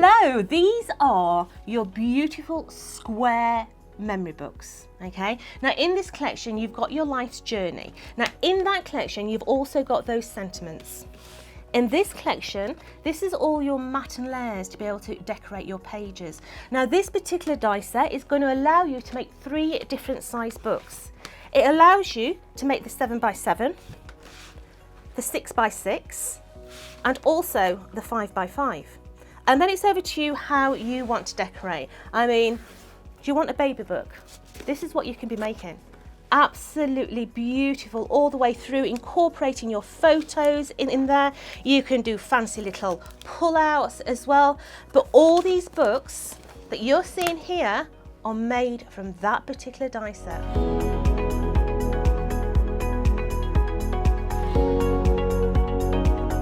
Hello, these are your beautiful square memory books. Okay, now in this collection you've got your life's journey. Now in that collection you've also got those sentiments. In this collection, this is all your mat and layers to be able to decorate your pages. Now this particular die set is going to allow you to make 3 different size books. It allows you to make the 7x7, the 6x6, and also the 5x5. And then it's over to you how you want to decorate. I mean, do you want a baby book? This is what you can be making. Absolutely beautiful all the way through, incorporating your photos in there. You can do fancy little pull-outs as well. But all these books that you're seeing here are made from that particular die set.